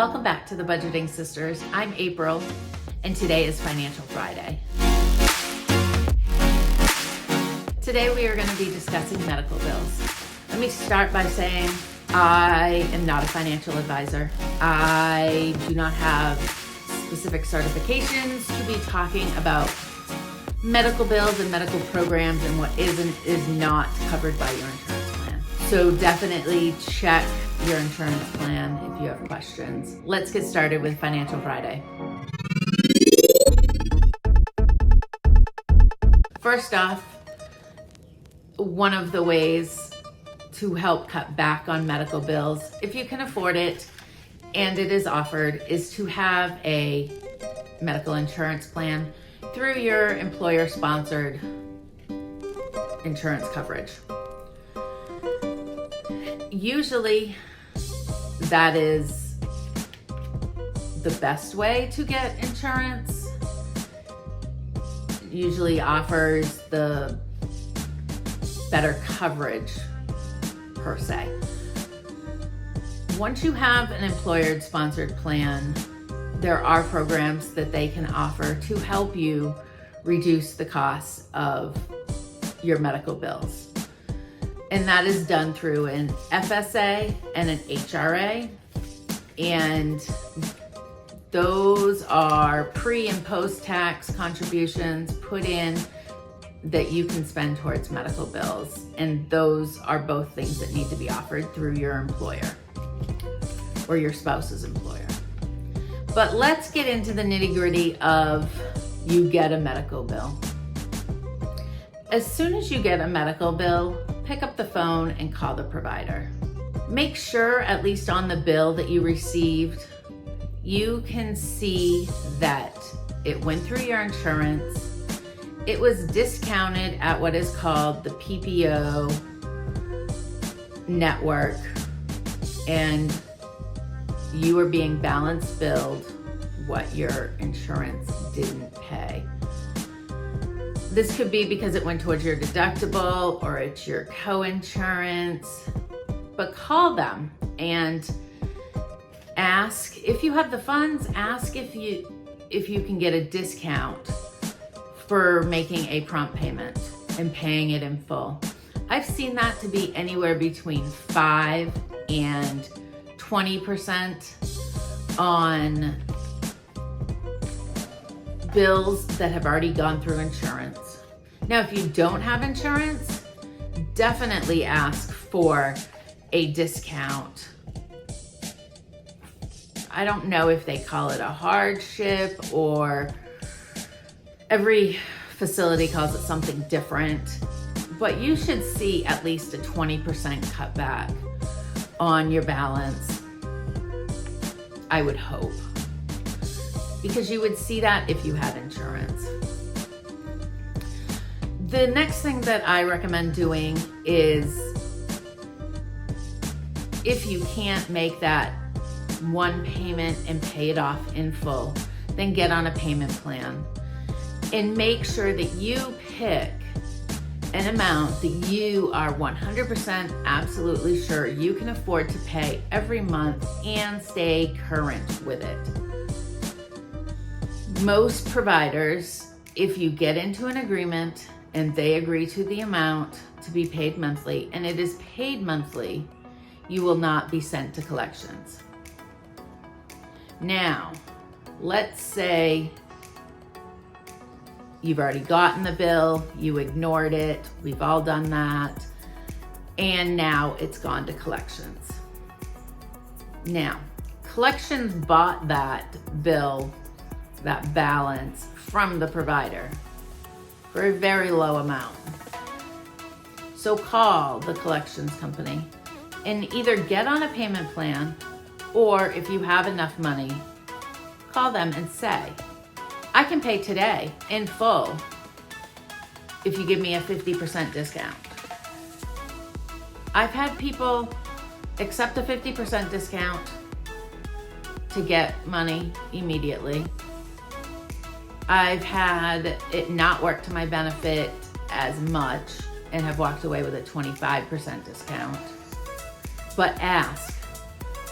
Welcome back to the Budgeting Sisters. I'm April, and today is Financial Friday. Today we are going to be discussing medical bills. Let me start by saying I am not a financial advisor. I do not have specific certifications to be talking about medical bills and medical programs and what is and is not covered by your insurance plan. So definitely check your insurance plan if you have questions. Let's get started with Financial Friday. First off, one of the ways to help cut back on medical bills, if you can afford it and it is offered, is to have a medical insurance plan through your employer-sponsored insurance coverage. Usually, that is the best way to get insurance. Usually offers the better coverage per se. Once you have an employer-sponsored plan, there are programs that they can offer to help you reduce the costs of your medical bills. And that is done through an FSA and an HRA. And those are pre and post-tax contributions put in that you can spend towards medical bills. And those are both things that need to be offered through your employer or your spouse's employer. But let's get into the nitty-gritty of you get a medical bill. As soon as you get a medical bill, pick up the phone and call the provider. Make sure, at least on the bill that you received, you can see that it went through your insurance. It was discounted at what is called the PPO network, and you are being balance billed what your insurance didn't pay. This could be because it went towards your deductible or it's your co-insurance, but call them and ask if you have the funds. Ask if you can get a discount for making a prompt payment and paying it in full. I've seen that to be anywhere between 5 and 20% on bills that have already gone through insurance. Now, if you don't have insurance, definitely ask for a discount. I don't know if they call it a hardship, or every facility calls it something different, but you should see at least a 20% cutback on your balance, I would hope, because you would see that if you had insurance. The next thing that I recommend doing is, if you can't make that one payment and pay it off in full, then get on a payment plan and make sure that you pick an amount that you are 100% absolutely sure you can afford to pay every month and stay current with it. Most providers, if you get into an agreement and they agree to the amount to be paid monthly, and it is paid monthly, you will not be sent to collections. Now, let's say you've already gotten the bill, you ignored it, we've all done that, and now it's gone to collections. Now, collections bought that bill, that balance, from the provider for a very low amount. So call the collections company and either get on a payment plan, or if you have enough money, call them and say, I can pay today in full if you give me a 50% discount. I've had people accept a 50% discount to get money immediately. I've had it not work to my benefit as much and have walked away with a 25% discount. But ask,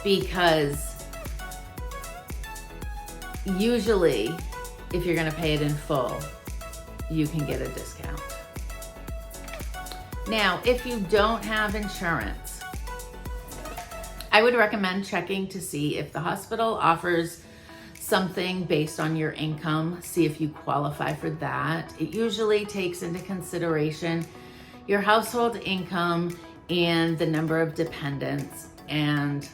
because Usually, if you're gonna pay it in full, you can get a discount. Now, if you don't have insurance, I would recommend checking to see if the hospital offers something based on your income. See if you qualify for that. It usually takes into consideration your household income and the number of dependents, and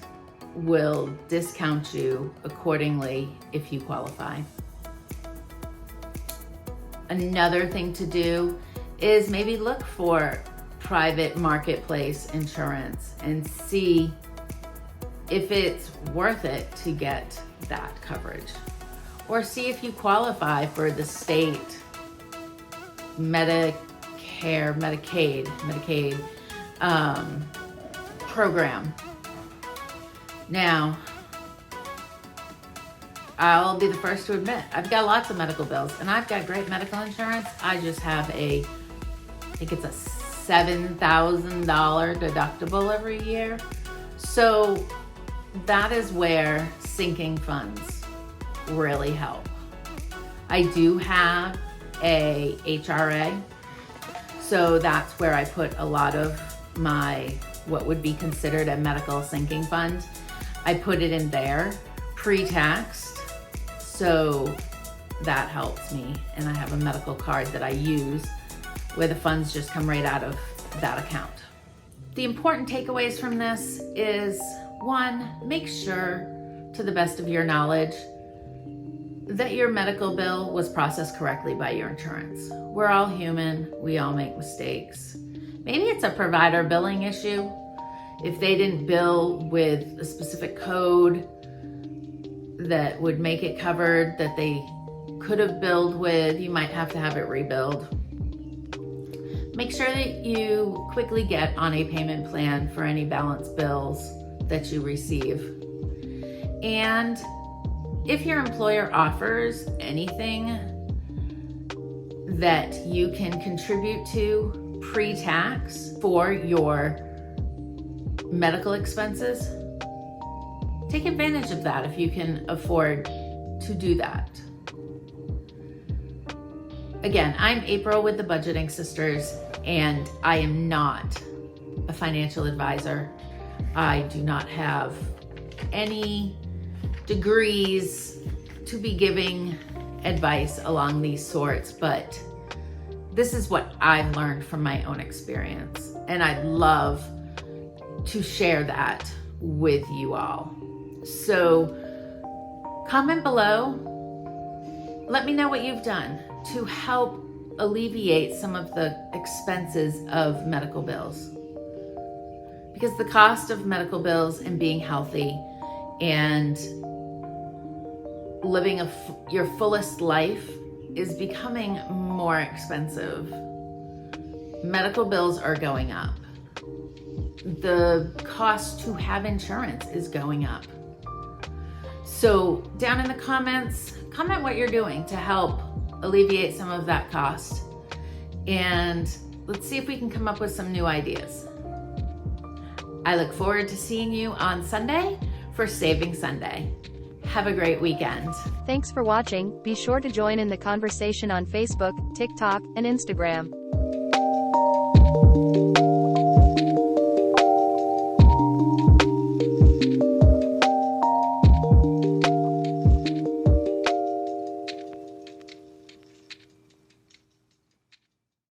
will discount you accordingly if you qualify. Another thing to do is maybe look for private marketplace insurance and see if it's worth it to get that coverage, or see if you qualify for the state Medicaid program. Now, I'll be the first to admit, I've got lots of medical bills and I've got great medical insurance. I just have I think it's a $7,000 deductible every year. So that is where sinking funds really help. I do have a HRA, so that's where I put a lot of my, what would be considered a medical sinking fund. I put it in there pre-taxed, so that helps me. And I have a medical card that I use where the funds just come right out of that account. The important takeaways from this is, one, make sure to the best of your knowledge that your medical bill was processed correctly by your insurance. We're all human, we all make mistakes. Maybe it's a provider billing issue. If they didn't bill with a specific code that would make it covered that they could have billed with, you might have to have it rebilled. Make sure that you quickly get on a payment plan for any balance bills that you receive. And if your employer offers anything that you can contribute to pre-tax for your medical expenses, take advantage of that if you can afford to do that. Again, I'm April with the Budgeting Sisters, and I am not a financial advisor. I do not have any degrees to be giving advice along these sorts, but this is what I've learned from my own experience, and I'd love to share that with you all. So comment below, let me know what you've done to help alleviate some of the expenses of medical bills. Because the cost of medical bills and being healthy and living your fullest life is becoming more expensive. Medical bills are going up. The cost to have insurance is going up. So down in the comments, comment what you're doing to help alleviate some of that cost. And let's see if we can come up with some new ideas. I look forward to seeing you on Sunday for Saving Sunday. Have a great weekend. Thanks for watching. Be sure to join in the conversation on Facebook, TikTok, and Instagram.